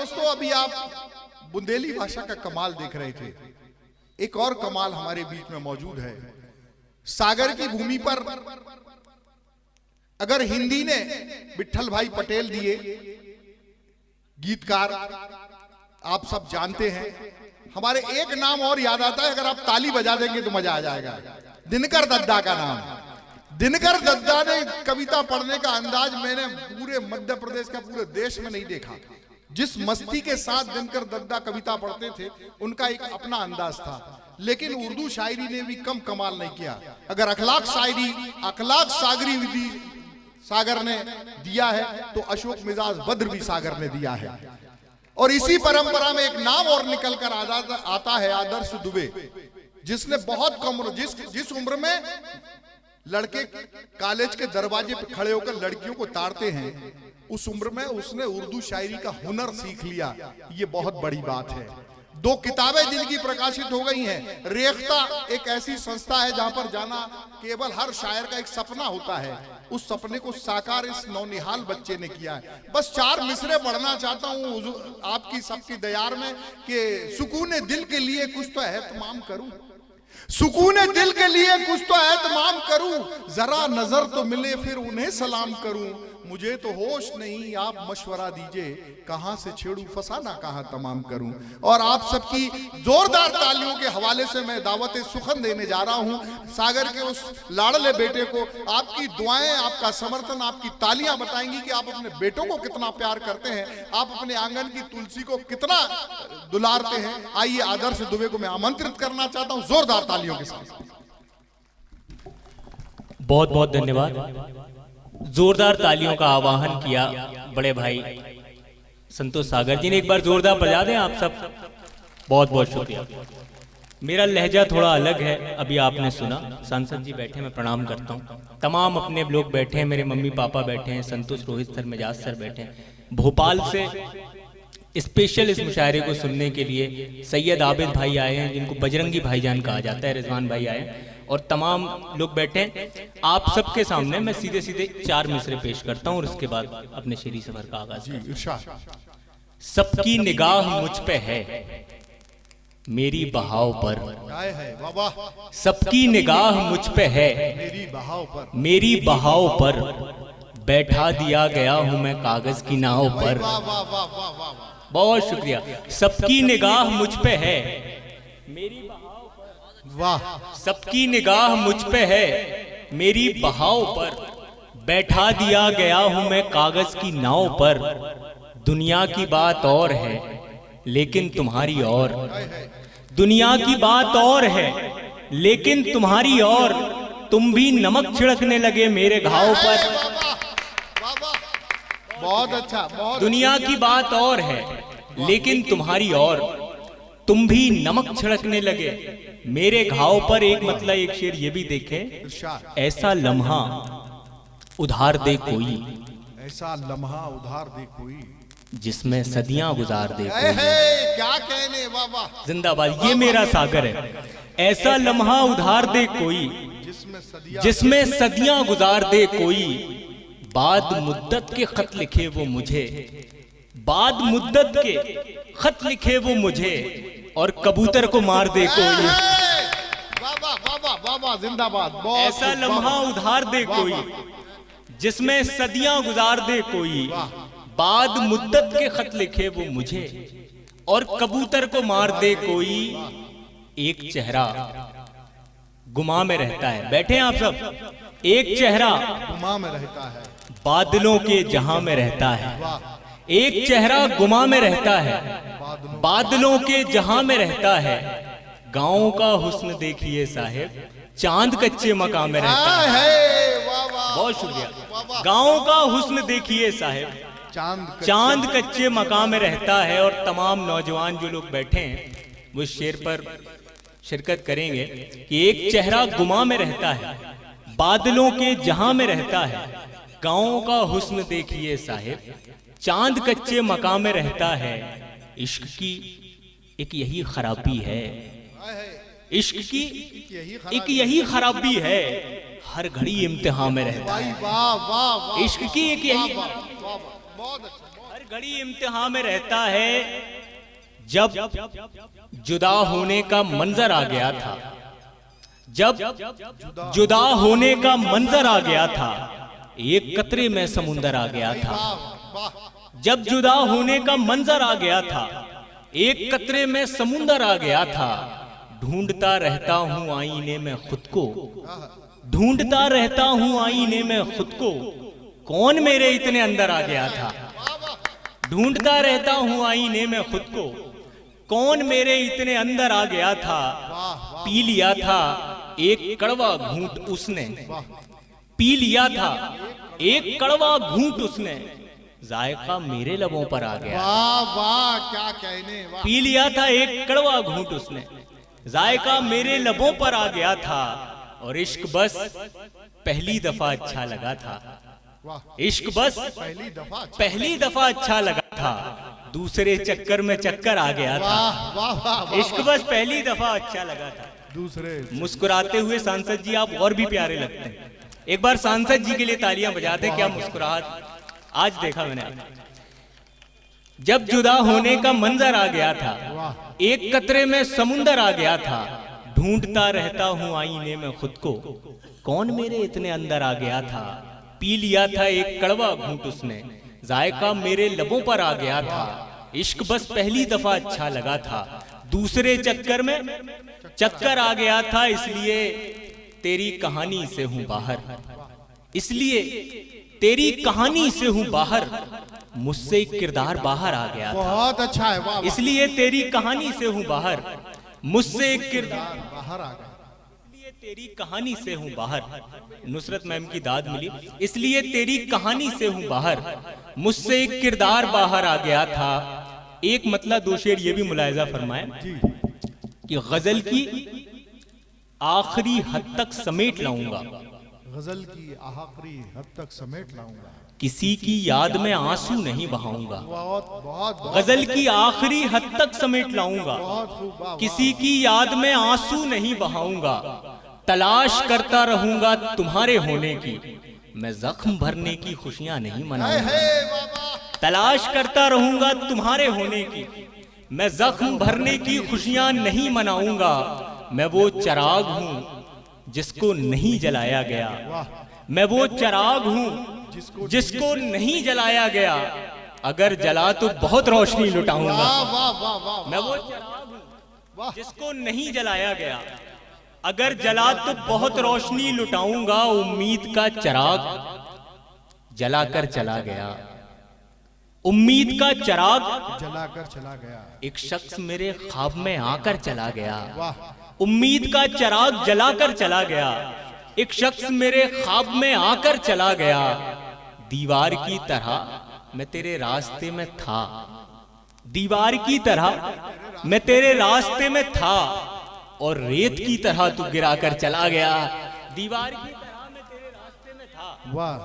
दोस्तों, अभी आप बुंदेली भाषा का कमाल देख रहे थे। एक और कमाल हमारे बीच में मौजूद है। सागर की भूमि पर अगर हिंदी ने विट्ठल भाई पटेल दिए गीतकार, आप सब जानते हैं। हमारे एक नाम और याद आता है, अगर आप ताली बजा देंगे तो मजा आ जाएगा। दिनकर दद्दा का नाम। दिनकर दद्दा ने कविता पढ़ने का अंदाज मैंने पूरे मध्य प्रदेश का, पूरे देश में नहीं देखा। जिस मस्ती के साथ दिनकर दद्दा कविता पढ़ते थे, उनका एक अपना अंदाज था। लेकिन उर्दू शायरी ने भी कम कमाल नहीं किया। अगर अखलाक शायरी, अखलाक सागरी विधि सागर ने दिया है, तो अशोक मिजाज बद्र भी सागर ने दिया है। और इसी परंपरा में एक नाम और निकल कर आता है, आदर्श दुबे, जिसने बहुत कम, जिस उम्र में लड़के कॉलेज के दरवाजे पे खड़े होकर लड़कियों को ताड़ते हैं, उस उम्र में उसने उर्दू शायरी का हुनर सीख लिया। ये बहुत बड़ी बात है। 2 किताबें जिनकी प्रकाशित हो गई हैं। रेख्ता एक ऐसी संस्था है जहां पर जाना केवल हर शायर का एक सपना होता है। उस सपने को साकार इस नौनिहाल बच्चे ने किया है। बस 4 मिसरे पढ़ना चाहता हूं आपकी सबकी दयार में कि सुकून दिल के लिए कुछ तो एहतमाम करूं, सुकून दिल के लिए कुछ तो एहतमाम करूं, जरा नजर तो मिले फिर उन्हें सलाम करूं। मुझे तो होश नहीं, आप मशवरा दीजिए, कहां से छेड़ू फसाना कहां तमाम करूं। और आप सबकी जोरदार तालियों के हवाले से मैं दावत सुखन देने जा रहा हूं सागर के उस लाडले बेटे को। आपकी दुआएं, आपका समर्थन, आपकी तालियां बताएंगी कि आप अपने बेटों को कितना प्यार करते हैं, आप अपने आंगन की तुलसी को कितना दुलारते हैं। आइए आदर्श दुबे को मैं आमंत्रित करना चाहता हूं जोरदार तालियों के साथ। बहुत बहुत धन्यवाद। जोरदार तालियों का आवाहन किया बड़े भाई संतोष सागर जी ने। एक बार जोरदार बजा दें आप सब। बहुत बहुत शुक्रिया। मेरा लहजा थोड़ा अलग है, अभी आपने सुना। सांसद जी बैठे, मैं प्रणाम करता हूँ। तमाम अपने लोग बैठे हैं, मेरे मम्मी पापा बैठे हैं, संतोष रोहित सर, मिजाज सर बैठे हैं। भोपाल से स्पेशल इस मुशायरे को सुनने के लिए सैयद आबिद भाई आए हैं, जिनको बजरंगी भाईजान कहा जाता है, रिजवान भाई आए हैं, और तमाम लोग बैठे हैं। आप सबके सामने मैं सीधे सीधे 4 मिसरे पेश करता हूं और उसके बाद अपने शेरी सफर का आगाज करता हूं। सबकी निगाह मुझ पे है मेरी बहाव पर, सबकी निगाह मुझ पे है मेरी बहाव पर, बैठा दिया गया हूं मैं कागज की नाव पर। बहुत शुक्रिया। सबकी निगाह मुझ पे है मेरी, वाह, सबकी निगाह मुझ पे है मेरी बहाव पर, बैठा दिया गया हूं मैं कागज की नाव पर। दुनिया की बात और है लेकिन तुम्हारी और, दुनिया की बात और है लेकिन तुम्हारी और, तुम भी नमक छिड़कने लगे मेरे घाव पर। बहुत अच्छा। दुनिया की बात और है लेकिन तुम्हारी और, तुम भी नमक छिड़कने लगे मेरे घाव पर। एक मतलब एक शेर ये भी देखें। ऐसा लम्हा उधार दे कोई, ऐसा लम्हा उधार दे कोई, जिसमें सदियां गुजार दे कोई। क्या कहने, वाह वाह, जिंदाबाद। ये मेरा सागर है। ऐसा लम्हा उधार दे कोई, जिसमें सदियां गुजार दे कोई, बाद मुद्दत के खत लिखे वो मुझे, बाद मुद्दत के खत लिखे वो मुझे, और कबूतर को मार दे कोई। जिंदाबाद। ऐसा लम्हा उधार दे कोई, जिसमें सदियां गुजार दे कोई, बाद मुद्दत के खत लिखे वो मुझे, और कबूतर को मार दे कोई। एक चेहरा गुमा में रहता है, बैठे हैं आप सब। एक चेहरा गुमा में रहता है, बादलों के जहां में रहता है। एक चेहरा गुमा में रहता है, बादलों के जहां में रहता है। गाँव का हुस्न देखिए साहेब, चांद कच्चे मकान में रहता है। बहुत शुक्रिया। गाँव का हुस्न देखिए साहेब, चांद कच्चे मकान में रहता है। और तमाम नौजवान जो लोग बैठे हैं वो शेर पर शिरकत करेंगे कि एक चेहरा गुमा में रहता है, बादलों के जहां में रहता है। गाँव का हुस्न देखिए साहेब, चांद कच्चे मकान में रहता है। इश्क की एक यही खराबी है, इश्क की एक यही खराबी है, हर घड़ी इम्तिहान में रहता है। इश्क की एक यही बहुत अच्छा। हर घड़ी इम्तिहान में रहता है। जब जुदा होने का मंजर आ गया था, जब जुदा होने का मंजर आ गया था, एक कतरे में समुंदर आ गया था। जब जुदा होने का मंजर आ गया था, एक कतरे में समुंदर आ गया था। ढूंढता रहता हूँ आईने में खुद को, ढूंढता रहता हूँ आईने में खुद को, कौन मेरे इतने अंदर आ गया था। ढूंढता रहता हूँ आईने में खुद को, कौन मेरे इतने अंदर आ गया था। पी लिया था एक कड़वा घूंट उसने, पी लिया था एक कड़वा घूंट उसने, जायका मेरे लबों पर आ गया। वाह वाह, क्या कहने, वाह। पी लिया था एक कड़वा घूंट उसने, जायका मेरे लबों पर आ गया था। और इश्क बस पहली दफा अच्छा लगा था, इश्क बस पहली दफा अच्छा लगा था, दूसरे चक्कर में चक्कर आ गया था। वाह वाह वाह, इश्क बस पहली दफा अच्छा लगा था। दूसरे मुस्कुराते हुए सांसद जी आप और भी प्यारे लगते हैं। एक बार सांसद जी के लिए तालियां बजाते। क्या मुस्कुराहट आज देखा मैंने आपको। जब जुदा होने का मंजर आ गया था, एक कतरे में समुंदर आ गया था। ढूंढता रहता हूँ आईने में खुद को, कौन मेरे इतने अंदर आ गया था। पी लिया था एक कड़वा घूंट उसने, जायका मेरे लबों पर आ गया था। इश्क बस पहली दफा अच्छा लगा था, दूसरे चक्कर में चक्कर आ गया था। इसलिए तेरी कहानी से हूं बाहर, इसलिए तेरी कहानी से हूं बाहर, मुझसे एक किरदार बाहर आ गया था। बहुत अच्छा है, वाह। इसलिए तेरी कहानी से हूं बाहर, मुझसे एक किरदार बाहर आ गया। इसलिए तेरी कहानी से हूं बाहर। नुसरत मैम की दाद मिली। इसलिए तेरी कहानी से हूं बाहर, मुझसे एक किरदार बाहर आ गया था। एक मतलब दो शेर ये भी मुलायजा फरमाए कि गजल की आखिरी हद तक समेट लाऊंगा, गजल की आखिरी हद तक समेट लाऊंगा, किसी की याद में आंसू नहीं बहाऊंगा। बहुत बहुत गजल की आखिरी हद तक समेट लाऊंगा, बहुत खूब, वाह, किसी की याद में आंसू नहीं बहाऊंगा। तलाश करता रहूंगा तुम्हारे होने की, मैं जख्म भरने की खुशियां नहीं मनाऊंगा। तलाश करता रहूंगा तुम्हारे होने की, मैं जख्म भरने की खुशियां नहीं मनाऊंगा। मैं वो चिराग हूं जिसको नहीं जलाया गया, मैं वो चिराग हूं जिसको नहीं जलाया गया। अगर जला तो बहुत रोशनी लुटाऊंगा। मैं वो चिराग हूं जिसको नहीं जलाया गया, अगर जला तो बहुत रोशनी लुटाऊंगा। उम्मीद का चिराग जलाकर चला गया, उम्मीद का चिराग जलाकर चला गया। एक शख्स मेरे ख्वाब में आकर चला गया। उम्मीद का चिराग जलाकर चला गया, एक शख्स मेरे ख्वाब में आकर चला गया। दीवार की तरह मैं तेरे रास्ते में था, दीवार की तरह मैं तेरे रास्ते में था, और रेत की तरह तू गिराकर चला गया। दीवार की तरह मैं तेरे रास्ते में था, वाह।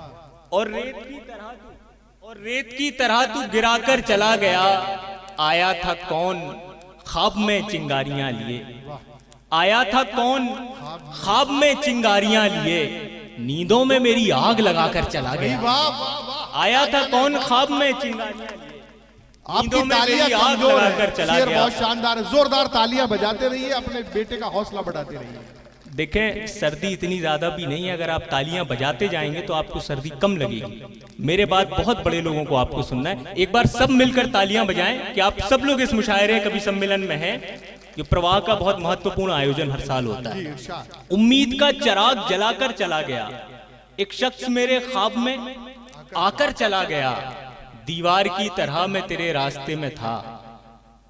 और रेत की तरह तू गिराकर चला गया। आया था कौन ख्वाब में चिंगारियां लिए, आया था कौन ख्वाब में चिंगारियां लिए, नींदों में मेरी आग लगाकर चला गया। आया था कौन ख्वाब में चिंगारियां लिए, आपकी तालियां कमजोर है, चला शेर गया। बहुत शानदार है। जोरदार तालियां बजाते रहिए, अपने बेटे का हौसला बढ़ाते रहिए। देखें सर्दी इतनी ज्यादा भी नहीं है, अगर आप तालियां बजाते जाएंगे तो आपको सर्दी कम लगेगी। मेरे बाद बहुत बड़े लोगों को आपको सुनना है। एक बार सब मिलकर तालियां बजाएं कि आप सब लोग इस मुशायरे कवि सम्मेलन में हैं। ये प्रवाह का बहुत महत्वपूर्ण आयोजन हर साल होता है। उम्मीद का चिराग जलाकर चला गया, एक शख्स मेरे ख्वाब में आकर चला गया। दीवार की तरह मैं तेरे रास्ते में था,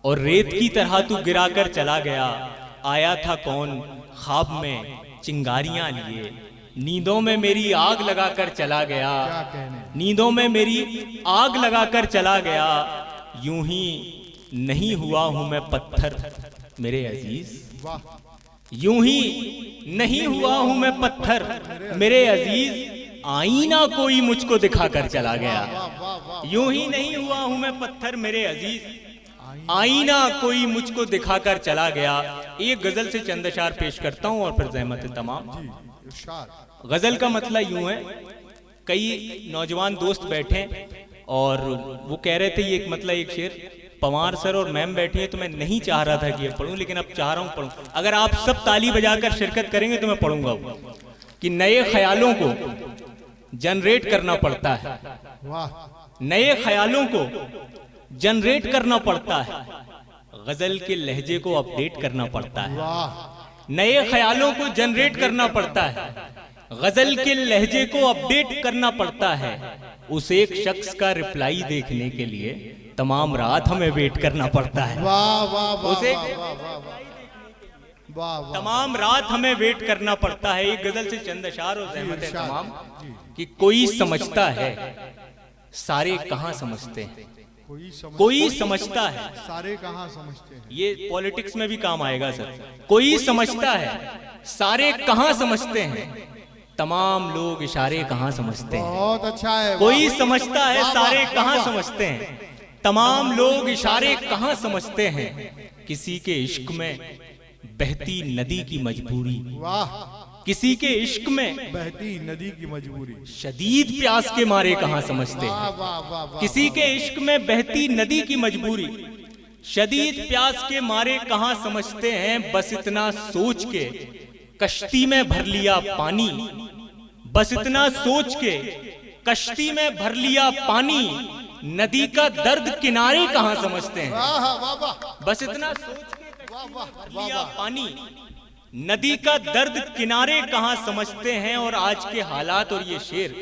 और रेत की तरह तू गिराकर चला गया। आया था कौन ख्वाब में चिंगारियां लिए, नींदों में मेरी आग लगाकर चला गया। नींदों में मेरी आग लगाकर चला गया। यूं ही नहीं हुआ हूं मैं पत्थर मेरे अजीज, यूं ही नहीं हुआ हूं मैं पत्थर मेरे अजीज, आईना कोई मुझको दिखाकर चला गया। यूं ही नहीं हुआ हूं मैं पत्थर मेरे अजीज, आईना कोई मुझको दिखाकर चला गया। एक गजल से चंद अशार पेश करता हूं और फिर ज़हमत तमाम। गजल का मतलब यूं है, कई नौजवान दोस्त बैठे और वो कह रहे थे ये एक शेर, पवार सर और मैम बैठी है तो मैं नहीं चाह रहा था कि ये पढ़ूं, लेकिन अब चाह रहा हूं पढ़ूं। अगर आप सब ताली बजाकर शिरकत करेंगे तो मैं पढ़ूंगा वो, कि नए ख्यालों को जनरेट करना पड़ता है, वाह, नए ख्यालों को जनरेट करना पड़ता है, गजल के लहजे को अपडेट करना पड़ता है। वाह, नए ख्यालों को जनरेट करना पड़ता है, गजल के लहजे को अपडेट करना पड़ता है। उस एक शख्स का रिप्लाई देखने के लिए तमाम रात हमें वेट करना पड़ता है। वाह, वाह, वाह, उसे वाह, वाह, वाह, वाह, वाह, तमाम रात हमें वेट करना पड़ता है। एक गजल से चंद अशार और ज़हमत है तमाम, कि कोई समझता है सारे कहाँ समझते हैं, कोई समझता है सारे कहाँ समझते हैं। ये पॉलिटिक्स में भी काम आएगा सर। कोई समझता है सारे कहाँ समझते हैं, तमाम लोग इशारे कहाँ समझते हैं। बहुत अच्छा है। कोई वाह, समझता है वाह, सारे वाह, कहाँ वाह, समझते हैं, तमाम लोग इशारे कहाँ समझते हैं। किसी के इश्क में बहती नदी की मजबूरी, वाह, किसी के इश्क में बहती नदी की मजबूरी। शदीद प्यास के मारे कहाँ समझते वाह, हैं। वाह, वाह, वाह, किसी के इश्क में बहती नदी की मजबूरी, शदीद प्यास के मारे कहाँ समझते हैं। बस इतना सोच के कश्ती में भर लिया पानी, बस इतना सोच के कश्ती में भर लिया पानी, नदी का दर्द किनारे कहाँ समझते हैं। वाह, वाह, वाह, बस इतना सोच के वाह, वाह, भर वाह, लिया वाह। पानी, नदी का दर्द किनारे कहाँ समझते हैं। और आज के हालात और ये शेर,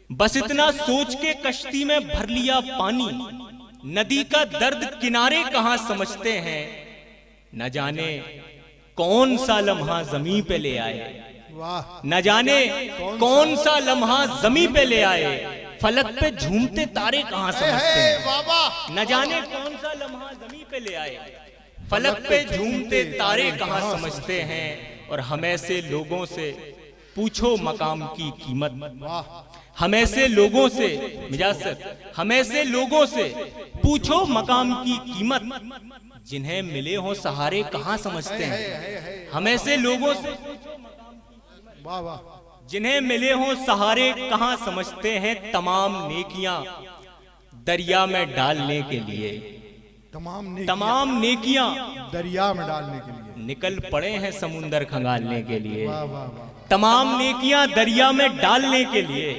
बस इतना सोच के कश्ती में भर लिया पानी, नदी का दर्द किनारे कहाँ समझते हैं। न जाने कौन सा लम्हा जमीन पे ले आए, वाह, न जाने कौन सा लम्हा जमीन पे ले आए, फलक पे झूमते तारे कहाँ समझते हैं। वाह, वाह, न जाने कौन सा लम्हा जमीन पे ले आए, फलक पे झूमते तारे कहाँ समझते हैं। और हमें से लोगों से पूछो मकाम की कीमत, वाह, हमें से लोगों से, मिजाज सर, हमें से लोगों से पूछो मकाम की कीमत, जिन्हें मिले हो सहारे कहाँ समझते हैं। हमें से लोगों से वाह, वाह, जिन्हें मिले हो सहारे कहाँ समझते हैं। तमाम नेकियां दरिया में डालने के लिए, तमाम नेकियां दरिया में डालने के लिए निकल पड़े हैं समुंदर खंगालने के लिए। वाह, वाह, वाह, तमाम नेकियां दरिया में डालने के लिए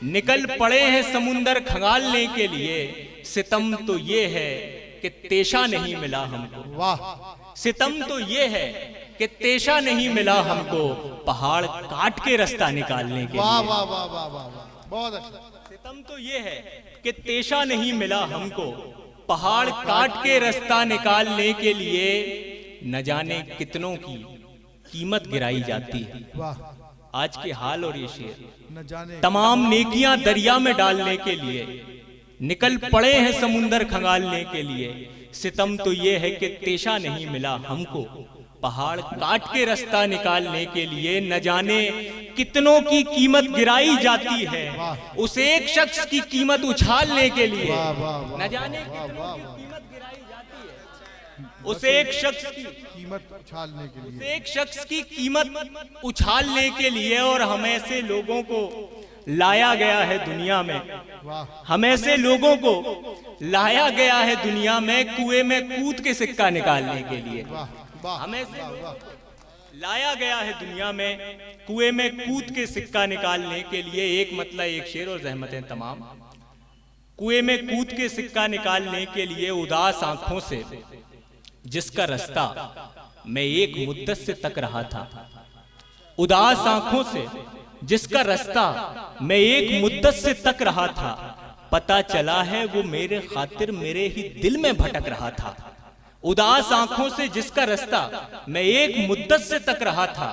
निकल पड़े हैं समुंदर खंगालने के लिए। सितम तो ये है कि तेशा नहीं मिला हमको, वाह, सितम तो ये है कि तेशा नहीं मिला हमको, पहाड़ काट के रास्ता निकालने के वाह, लिए। वाह, वाह, वाह, वाह, वाह, बहुत अच्छा। सितम तो ये है कि तेशा नहीं मिला हमको, पहाड़ काट के रास्ता निकालने के लिए। न जाने कितनों की कीमत गिराई जाती है। वाह, आज के हाल और ये शेर, न जाने तमाम नेकियां दरिया में डालने के लिए निकल पड़े हैं समुंदर खंगालने के लिए। सितम तो ये है कि तेशा नहीं मिला हमको, पहाड़ काट के रास्ता निकालने के लिए। न जाने कितनों की कीमत गिराई जाती है, उस एक शख्स की कीमत उछालने के लिए। वाह, वाह, वाह, न जाने वाह, कितनों वाह, की वाह, कीमत गिराई जाती है, उस एक शख्स की, कीमत उछालने के उस लिए। एक शख्स की कीमत उछालने के लिए। और हमें से लोगों को लाया गया है दुनिया में, वाह, हमें से लोगों को लाया गया है दुनिया में, कुएं में कूद के सिक्का निकालने के लिए। वाह, वाह, हमें से वाह, वाह, लाया गया है दुनिया में कुएं में कूद के सिक्का निकालने के लिए। एक मतलब एक शेर और ज़हमतें तमाम, कुएं में कूद के सिक्का निकालने के लिए। उदास आंखों से जिसका रास्ता मैं एक मुद्दत से तक रहा था, उदास आंखों से जिसका रास्ता मैं एक मुद्दत से तक रहा था, पता चला है वो मेरे खातिर मेरे ही दिल में भटक रहा था। उदास आंखों से जिसका रास्ता मैं एक मुद्दत से तक रहा था,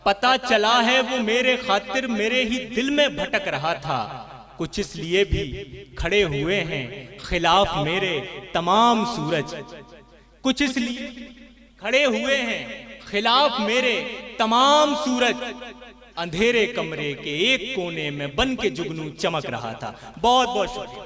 पता चला है वो मेरे खातिर मेरे ही दिल में भटक रहा था। कुछ इसलिए भी खड़े हुए हैं खिलाफ मेरे तमाम सूरज, कुछ इसलिए खड़े हुए हैं खिलाफ मेरे तमाम सूरज। अंधेरे कमरे के एक कोने में बन के जुगनू चमक रहा था। बहुत बहुत शुक्रिया।